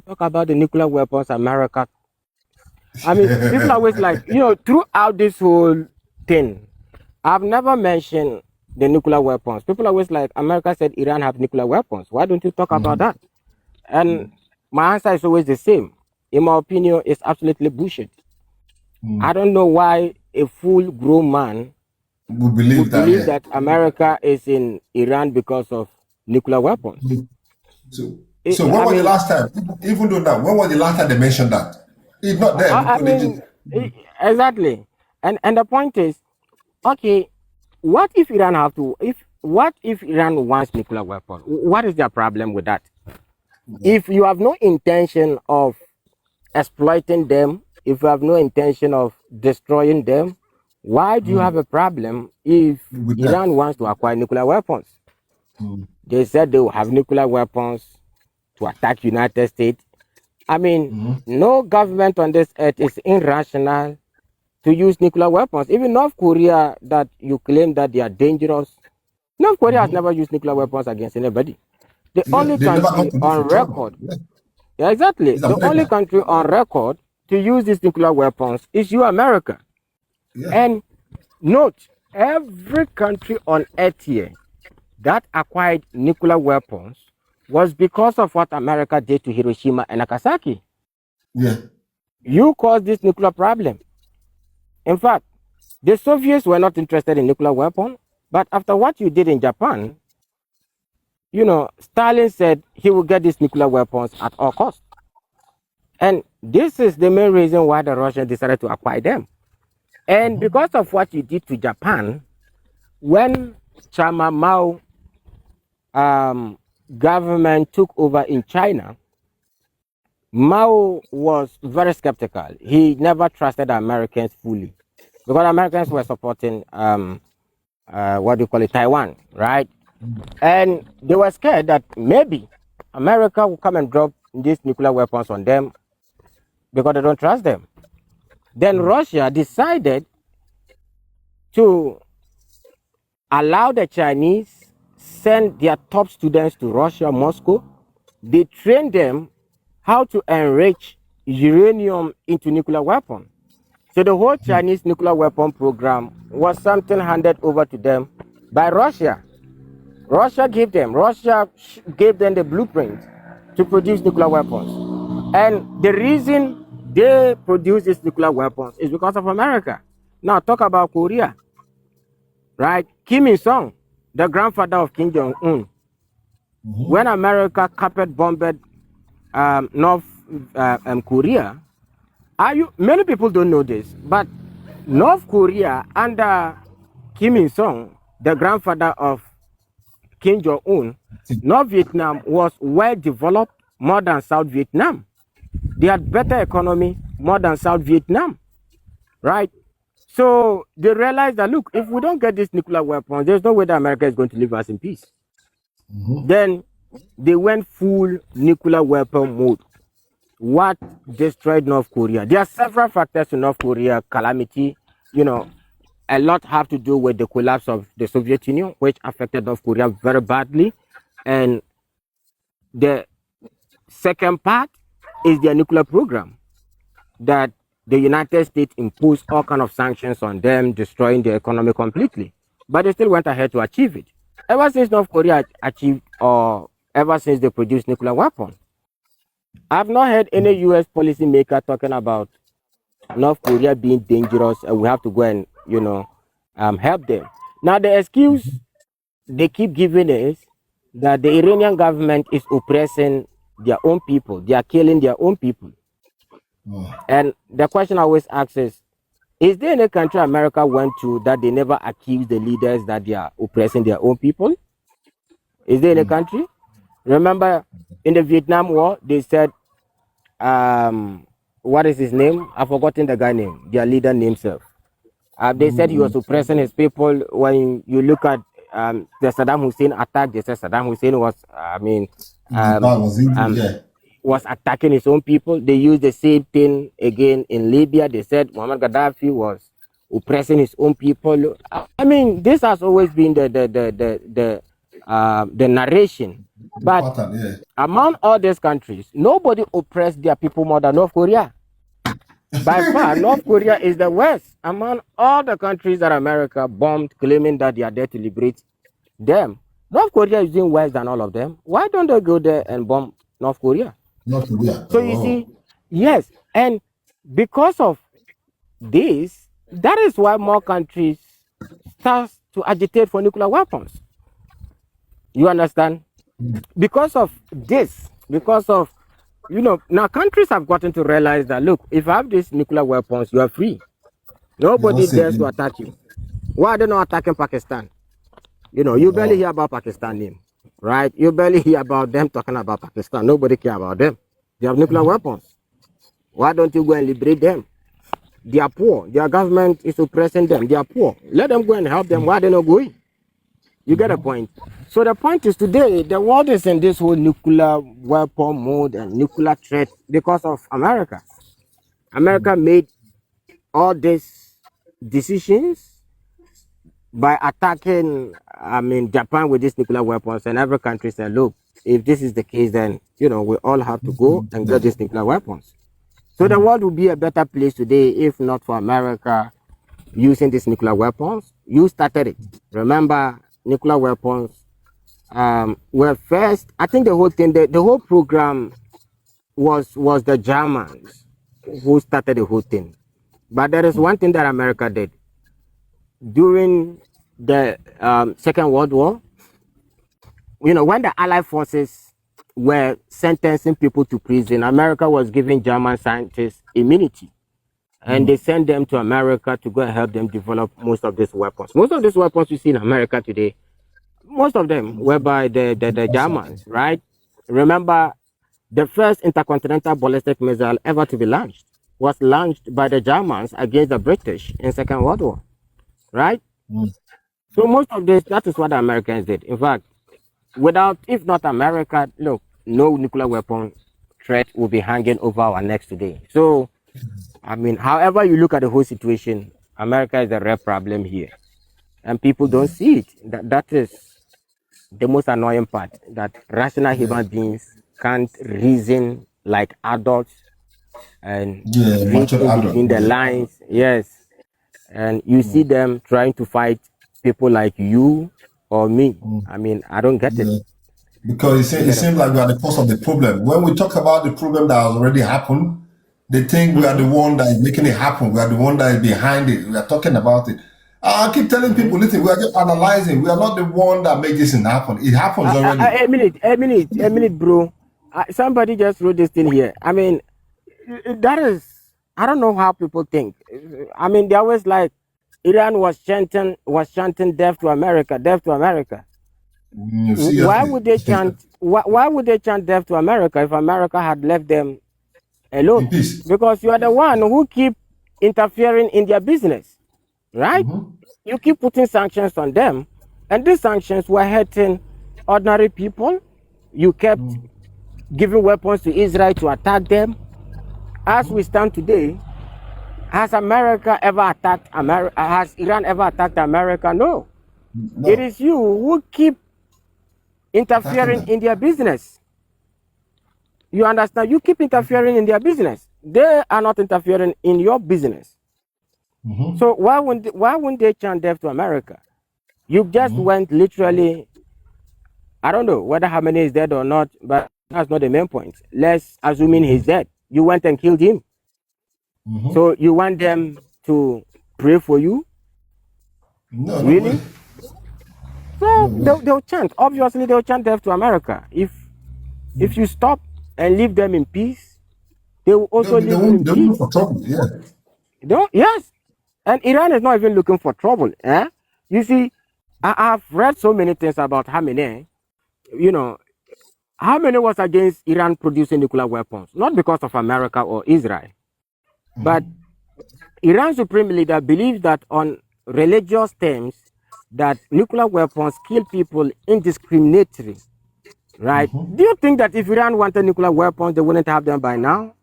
talk about the nuclear weapons America. I mean, people are always like, throughout this whole thing, I've never mentioned the nuclear weapons. People are always like, America said Iran have nuclear weapons. Why don't you talk about that? And my answer is always the same. In my opinion, it's absolutely bullshit. I don't know why a full-grown man would believe that America is in Iran because of nuclear weapons. So when was the last time, even though that, when was the last time they mentioned that? It's not there. Exactly. And the point is, okay, what if Iran wants nuclear weapons? What is their problem with that? If you have no intention of exploiting them, if you have no intention of destroying them, why do you have a problem if Iran wants to acquire nuclear weapons? They said they will have nuclear weapons to attack United States. I mean, no government on this earth is irrational to use nuclear weapons. Even North Korea, that you claim that they are dangerous, North Korea has never used nuclear weapons against anybody. The only country on record, exactly, the only country on record to use these nuclear weapons is America. And note, every country on earth here that acquired nuclear weapons was because of what America did to Hiroshima and Nagasaki. You caused this nuclear problem. In fact, the Soviets were not interested in nuclear weapons, but after what you did in Japan, Stalin said he will get these nuclear weapons at all costs. And this is the main reason why the Russians decided to acquire them. And because of what you did to Japan, when Chairman Mao government took over in China, Mao was very skeptical. He never trusted the Americans fully because Americans were supporting Taiwan, right? And they were scared that maybe America will come and drop these nuclear weapons on them because they don't trust them. Then Russia decided to allow the Chinese send their top students to Russia, Moscow. They trained them how to enrich uranium into nuclear weapons. So the whole Chinese nuclear weapon program was something handed over to them by Russia. Russia gave them the blueprint to produce nuclear weapons. And the reason they produce these nuclear weapons is because of America. Now talk about Korea, right? Kim Il-sung, the grandfather of Kim Jong-un. When America carpet bombed North Korea, many people don't know this, but North Korea under Kim Il-sung, the grandfather of Kim Jong-un, North Vietnam was well developed more than South Vietnam. They had better economy more than South Vietnam, right? So they realized that, look, if we don't get these nuclear weapons, there's no way that America is going to leave us in peace. Then they went full nuclear weapon mode. What destroyed North Korea? There are several factors to North Korea calamity. A lot have to do with the collapse of the Soviet Union, which affected North Korea very badly. And the second part is their nuclear program, that the United States imposed all kinds of sanctions on them, destroying their economy completely. But they still went ahead to achieve it. Ever since North Korea achieved, or ever since they produced nuclear weapons, I've not heard any U.S. policymaker talking about North Korea being dangerous and we have to go and, help them. Now, the excuse they keep giving is that the Iranian government is oppressing their own people. They are killing their own people. And the question I always ask is there any country America went to that they never accused the leaders that they are oppressing their own people? Is there any country? Remember, in the Vietnam War, they said, what is his name? I've forgotten the guy name, their leader named himself. They said he was oppressing his people. When you look at the Saddam Hussein attack, they said Saddam Hussein was attacking his own people. They used the same thing again in Libya. They said Muammar Gaddafi was oppressing his own people. I mean, this has always been the narration But among all these countries, nobody oppressed their people more than North Korea. By far, North Korea is the worst among all the countries that America bombed, claiming that they are there to liberate them. North Korea is doing worse than all of them. Why don't they go there and bomb North Korea? North Korea. So you see, yes, and because of this, that is why more countries start to agitate for nuclear weapons. You understand? Because of this, because of, now countries have gotten to realize that, look, if you have these nuclear weapons, you are free. Nobody dares to attack you. Why are they not attacking Pakistan? You barely hear about Pakistan name, right? You barely hear about them talking about Pakistan. Nobody care about them. They have nuclear weapons. Why don't you go and liberate them? They are poor. Their government is oppressing them. They are poor. Let them go and help them. Why are they not going? You get a point. So the point is, today, the world is in this whole nuclear weapon mode and nuclear threat because of America. America made all these decisions by attacking, Japan with these nuclear weapons, and every country said, look, if this is the case, then, we all have to go and get these nuclear weapons. So the world would be a better place today if not for America using these nuclear weapons. You started it. Remember, nuclear weapons were first, I think the whole thing, the whole program was the Germans who started the whole thing. But there is one thing that America did. During the Second World War, when the Allied forces were sentencing people to prison, America was giving German scientists immunity. And they sent them to America to go and help them develop most of these weapons. Most of these weapons you see in America today, most of them were by the Germans, right? Remember, the first intercontinental ballistic missile ever to be launched was launched by the Germans against the British in Second World War, right? So most of this, that is what the Americans did. In fact, if not America, look, no nuclear weapon threat will be hanging over our necks today. So, however you look at the whole situation, America is the real problem here. And people don't see it. That is the most annoying part, that rational human beings can't reason like adults and read in between the lines. Yes. And you see them trying to fight people like you or me. I don't get it. Because it seems like we are the cause of the problem. When we talk about the problem that has already happened, they think we are the one that is making it happen. We are the one that is behind it. We are talking about it. I keep telling people, listen, we are just analyzing. We are not the one that made this thing happen. It happens already. A minute, bro. Somebody just wrote this thing here. That is, I don't know how people think. They always like, Iran was chanting death to America, death to America. Why would they chant? Why would they chant death to America if America had left them alone? Because you are the one who keep interfering in their business, right? You keep putting sanctions on them, and these sanctions were hurting ordinary people. You kept giving weapons to Israel to attack them. As we stand today, has America ever attacked America? Has Iran ever attacked America? No. It is you who keep interfering in their business. You understand? You keep interfering in their business. They are not interfering in your business. So why wouldn't they chant death to America? You just went literally, I don't know whether Khamenei is dead or not, but that's not the main point. Let's assuming he's dead. You went and killed him. So you want them to pray for you? No, really? So they'll chant. Obviously, they'll chant death to America. If you stop and leave them in peace, they will also leave you in peace. For trouble, yeah. Yes. And Iran is not even looking for trouble. You see, I've read so many things about Khamenei. Khamenei was against Iran producing nuclear weapons, not because of America or Israel. But Iran's supreme leader believes that on religious terms, that nuclear weapons kill people indiscriminately, right? Do you think that if Iran wanted nuclear weapons, they wouldn't have them by now?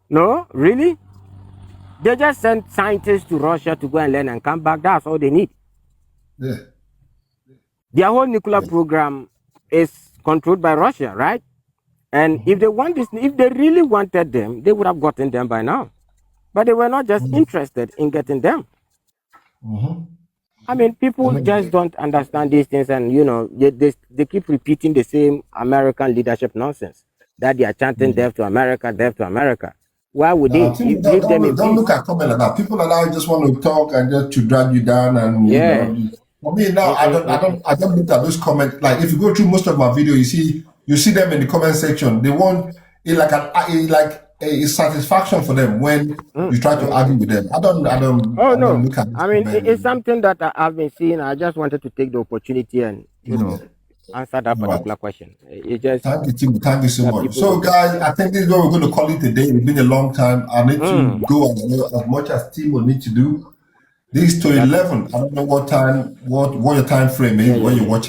No, really? They just sent scientists to Russia to go and learn and come back. That's all they need. Yeah. Their whole nuclear program is controlled by Russia, right? And if they want this, if they really wanted them, they would have gotten them by now. But they were not just interested in getting them. I mean, people just don't understand these things, and they keep repeating the same American leadership nonsense that they are chanting "Death to America, death to America." Why would they? Leave them in don't peace. look at comment like that. People like that just want to talk and just to drag you down, and for me now, I don't look at those comments. Like if you go through most of my video, you see them in the comment section. They want it like a satisfaction for them when you try to argue with them. I don't look at. I mean, it's something that I've been seeing. I just wanted to take the opportunity and answer that particular question. It just thank you, Tim. Thank you so much. So, guys, I think this is where we're going to call it a day. It's been a long time. I need to go as much as Tim will need to do. This is to 11. I don't know what time, what your time frame is when you're watching.